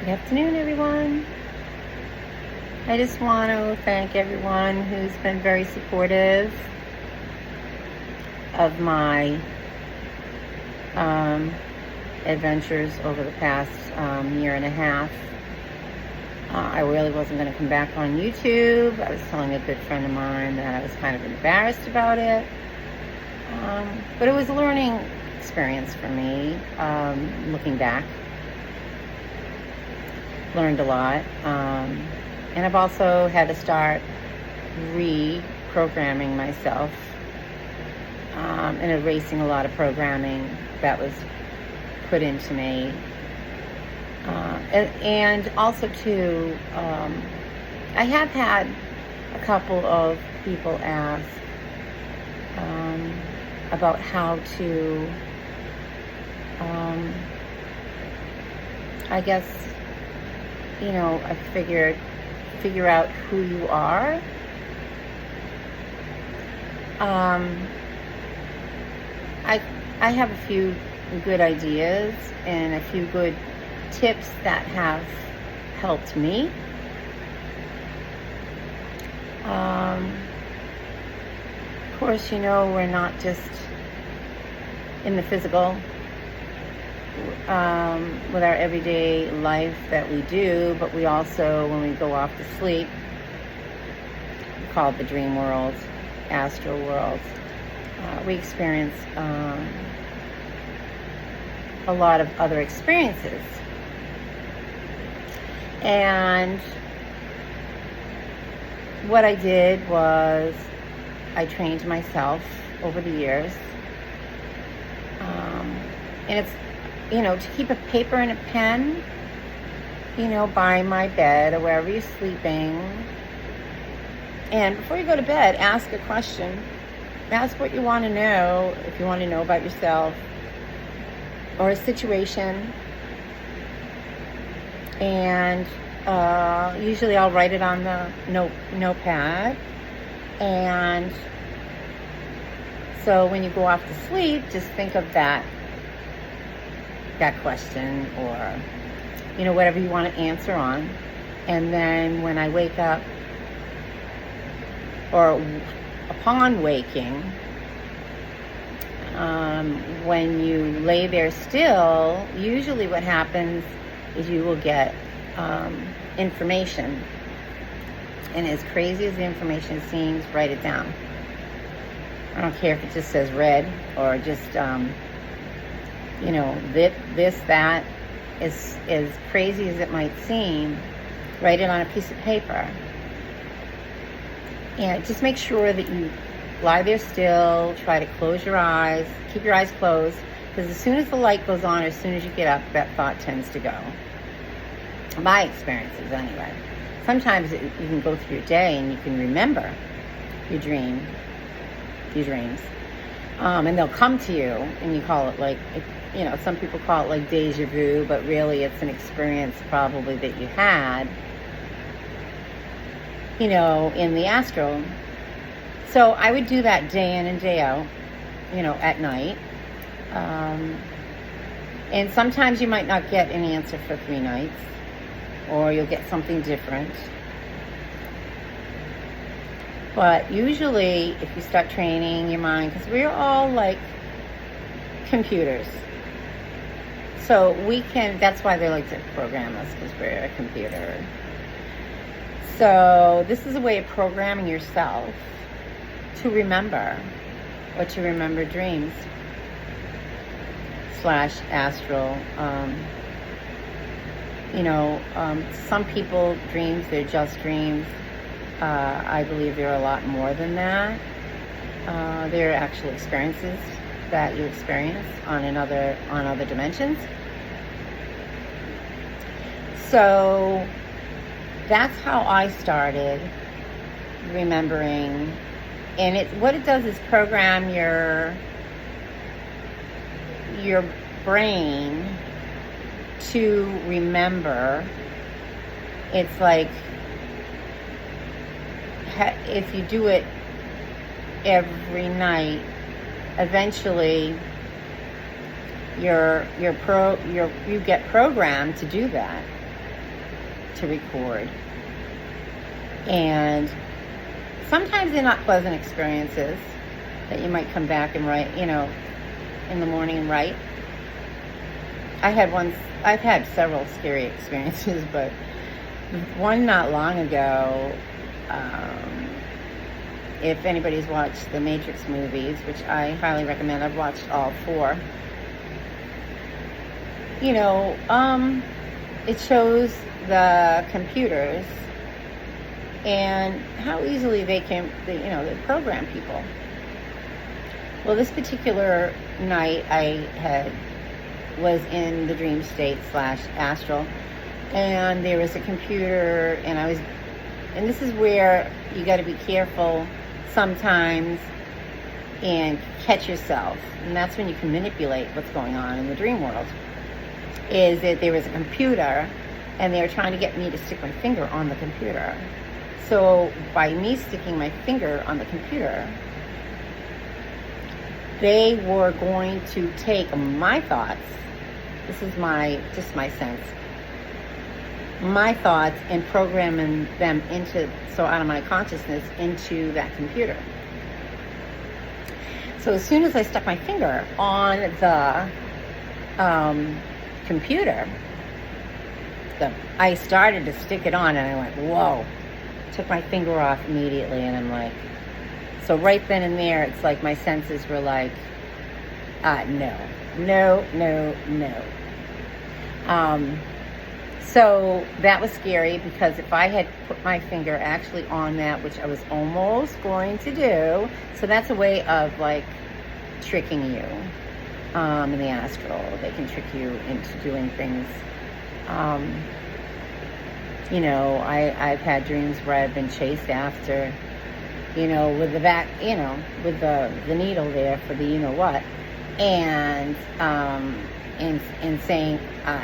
Good afternoon, everyone. I just want to thank everyone who's been very supportive of my adventures over the past year and a half. I really wasn't going to come back on YouTube. I was telling a good friend of mine that I was kind of embarrassed about it. But it was a learning experience for me, looking back. Learned a lot. And I've also had to start reprogramming myself and erasing a lot of programming that was put into me. And also too, I have had a couple of people ask about how to, I guess, I figure out who you are. I have a few good ideas and a few good tips that have helped me. Of course, we're not just in the physical with our everyday life that we do, but we also, when we go off to sleep, we call it the dream world, astral world, we experience a lot of other experiences. And what I did was I trained myself over the years, and it's to keep a paper and a pen, by my bed or wherever you're sleeping. And before you go to bed, ask a question. Ask what you want to know, if you want to know about yourself or a situation. And usually I'll write it on the notepad. And so when you go off to sleep, just think of that question, or whatever you want to answer on. And then when I wake up, or upon waking, when you lay there still, usually what happens is you will get information. And as crazy as the information seems, write it down. I don't care if it just says red or just this, that, as crazy as it might seem, write it on a piece of paper. And just make sure that you lie there still, try to close your eyes, keep your eyes closed, because as soon as the light goes on, as soon as you get up, that thought tends to go. My experiences, anyway. Sometimes you can go through your day and you can remember your dreams. And they'll come to you, and you call it some people call it like deja vu, but really it's an experience probably that you had, in the astral. So I would do that day in and day out, at night. And sometimes you might not get an answer for 3 nights, or you'll get something different. But usually, if you start training your mind, because we're all like computers. So that's why they like to program us, because we're a computer. So this is a way of programming yourself to remember, or to remember dreams / astral. Some people, dreams, they're just dreams. I believe there are a lot more than that. There are actual experiences that you experience on other dimensions. So that's how I started remembering. And what it does is program your brain to remember. It's like, if you do it every night, eventually you get programmed to do that. to record. And sometimes they're not pleasant experiences that you might come back and write, in the morning and write. I've had several scary experiences, but one not long ago, if anybody's watched the Matrix movies, which I highly recommend, I've watched all 4. It shows the computers and how easily they program people. Well, this particular night I was in the dream state / astral, and there was a computer, and this is where you got to be careful sometimes and catch yourself, and that's when you can manipulate what's going on in the dream world. Is that there was a computer, and they were trying to get me to stick my finger on the computer. So by me sticking my finger on the computer, they were going to take my thoughts. This is just my sense. My thoughts, and programming them out of my consciousness into that computer. So as soon as I stuck my finger on the computer, I started to stick it on, and I went, whoa. Took my finger off immediately, and I'm like, so right then and there, it's like my senses were like, no. So that was scary, because if I had put my finger actually on that, which I was almost going to do, so that's a way of like tricking you in the astral. They can trick you into doing things. I've had dreams where I've been chased after, with the back, with the needle there for the what, and saying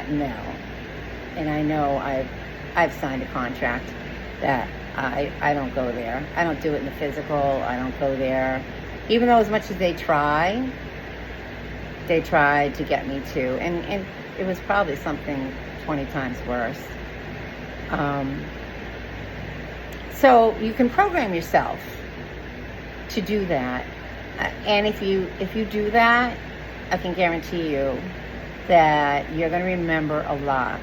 no. And I know I've signed a contract that I don't go there. I don't do it in the physical. I don't go there. Even though as much as they tried to get me to. And it was probably something 20 times worse. So you can program yourself to do that. And if you do that, I can guarantee you that you're going to remember a lot.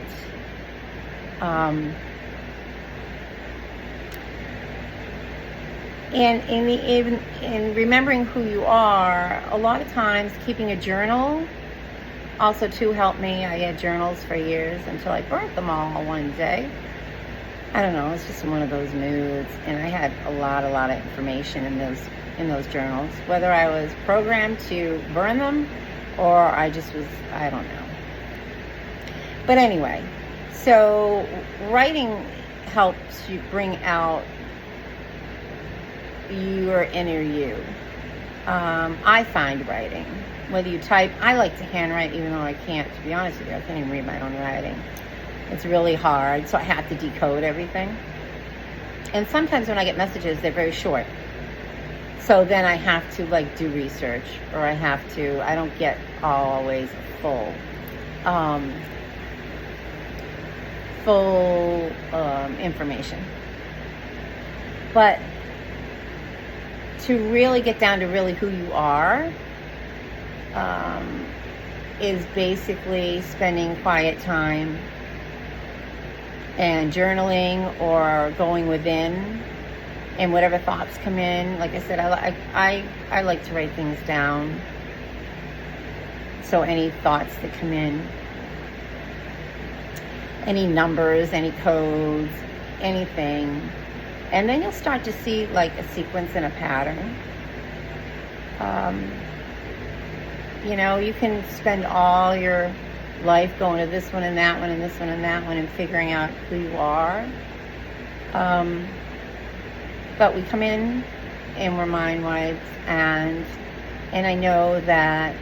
And in remembering who you are, a lot of times keeping a journal also too helped me. I had journals for years until I burnt them all one day. I don't know, it's just one of those moods, and I had a lot of information in those journals, whether I was programmed to burn them or I just was, I don't know. But anyway, so writing helps you bring out your inner you. I find writing, whether you type, I like to handwrite, even though I can't, to be honest with you, I can't even read my own writing. It's really hard, so I have to decode everything. And sometimes when I get messages, they're very short. So then I have to do research, or I don't get always full information. But to really get down to really who you are is basically spending quiet time and journaling or going within, and whatever thoughts come in. Like I said, I like to write things down. So any thoughts that come in, any numbers, any codes, anything, and then you'll start to see a sequence and a pattern. You can spend all your life going to this one and that one and this one and that one and figuring out who you are. But we come in and we're mind-wise, and I know that,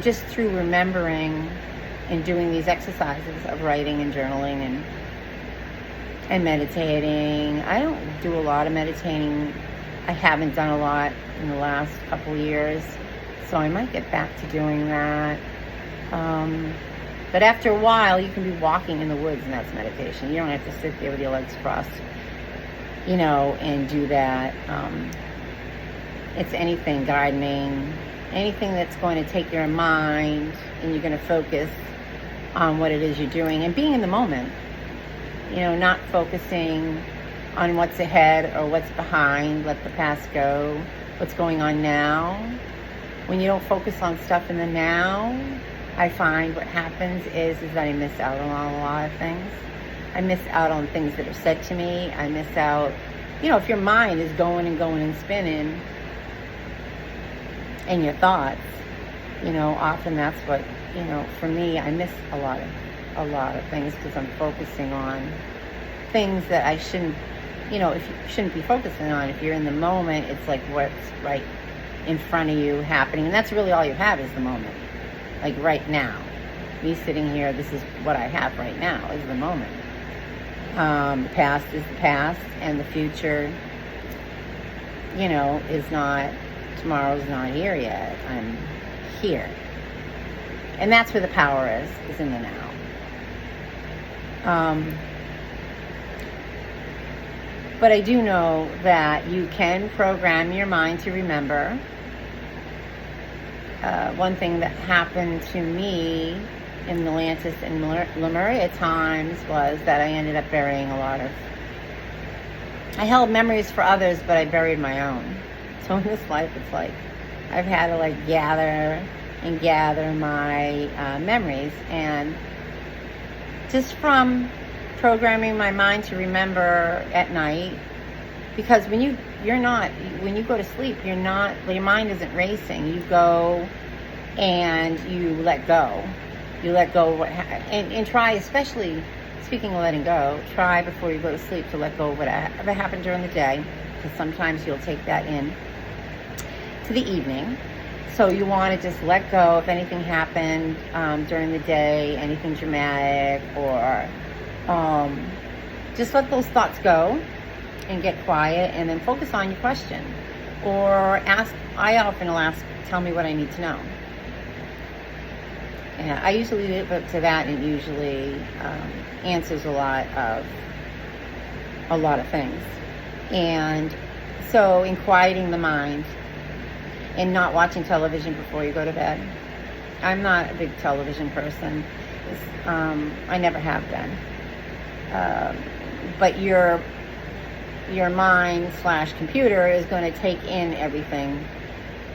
just through remembering and doing these exercises of writing and journaling and meditating. I don't do a lot of meditating. I haven't done a lot in the last couple years, so I might get back to doing that. But after a while, you can be walking in the woods, and that's meditation. You don't have to sit there with your legs crossed, and do that. It's anything, gardening, anything that's going to take your mind, and you're going to focus on what it is you're doing and being in the moment. Not focusing on what's ahead or what's behind. Let the past go. What's going on now. When you don't focus on stuff in the now, I find what happens is that I miss out on a lot of things. I miss out on things that are said to me. I miss out, if your mind is going and spinning, and your thoughts, often that's what, for me, I miss a lot of things because I'm focusing on things that I shouldn't, if you shouldn't be focusing on. If you're in the moment, it's like what's right in front of you happening. And that's really all you have is the moment. Like right now. Me sitting here, this is what I have right now, is the moment. The past is the past, and the future, is not, tomorrow's not here yet. I'm here. And that's where the power is in the now. But I do know that you can program your mind to remember. One thing that happened to me in the Atlantis and Lemuria times was that I ended up burying a lot of... I held memories for others, but I buried my own. So in this life, it's like I've had to gather my memories. And just from programming my mind to remember at night, because when you go to sleep, your mind isn't racing. You go and you let go. You let go of what and try, especially speaking of letting go, try before you go to sleep to let go of whatever happened during the day, because sometimes you'll take that in to the evening. So you want to just let go if anything happened during the day, anything dramatic, or just let those thoughts go and get quiet, and then focus on your question. Or I often will ask, tell me what I need to know. And I usually leave it to that, and it usually answers a lot of things. And so in quieting the mind and not watching television before you go to bed. I'm not a big television person. I never have been. But your mind / computer is going to take in everything,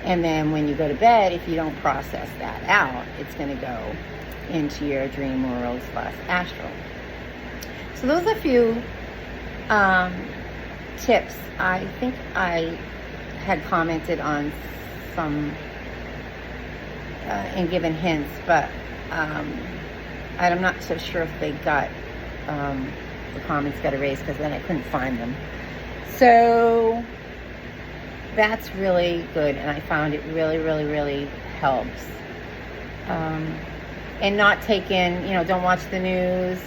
and then when you go to bed, if you don't process that out, it's going to go into your dream world / astral. So those are a few tips. I think I had commented on some and given hints, but I'm not so sure if they got the comments got erased, because then I couldn't find them. So that's really good, and I found it really, really, really helps. And not take in, don't watch the news.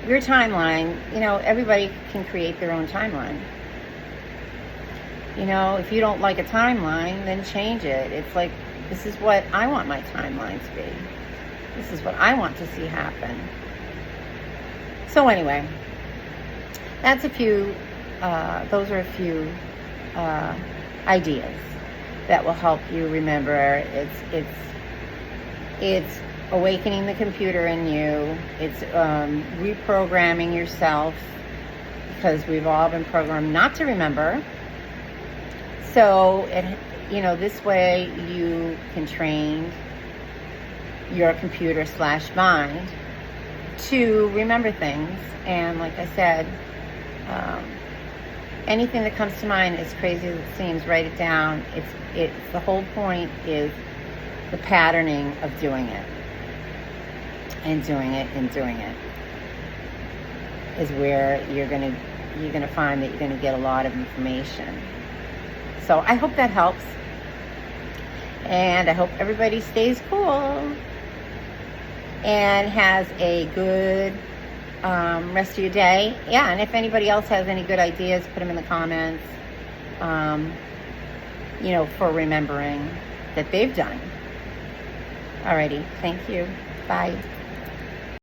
Your timeline, everybody can create their own timeline. If you don't like a timeline, then change it. It's like, this is what I want my timeline to be. This is what I want to see happen. So anyway, that's those are a few ideas that will help you remember. It's awakening the computer in you. It's reprogramming yourself, because we've all been programmed not to remember. So this way you can train your computer / mind to remember things. And like I said, anything that comes to mind, as crazy as it seems, write it down. It's the whole point is the patterning of doing it and doing it and doing it is where you're gonna find that you're gonna get a lot of information. So I hope that helps, and I hope everybody stays cool and has a good rest of your day. Yeah, and if anybody else has any good ideas, put them in the comments, for remembering that they've done. Alrighty, thank you. Bye.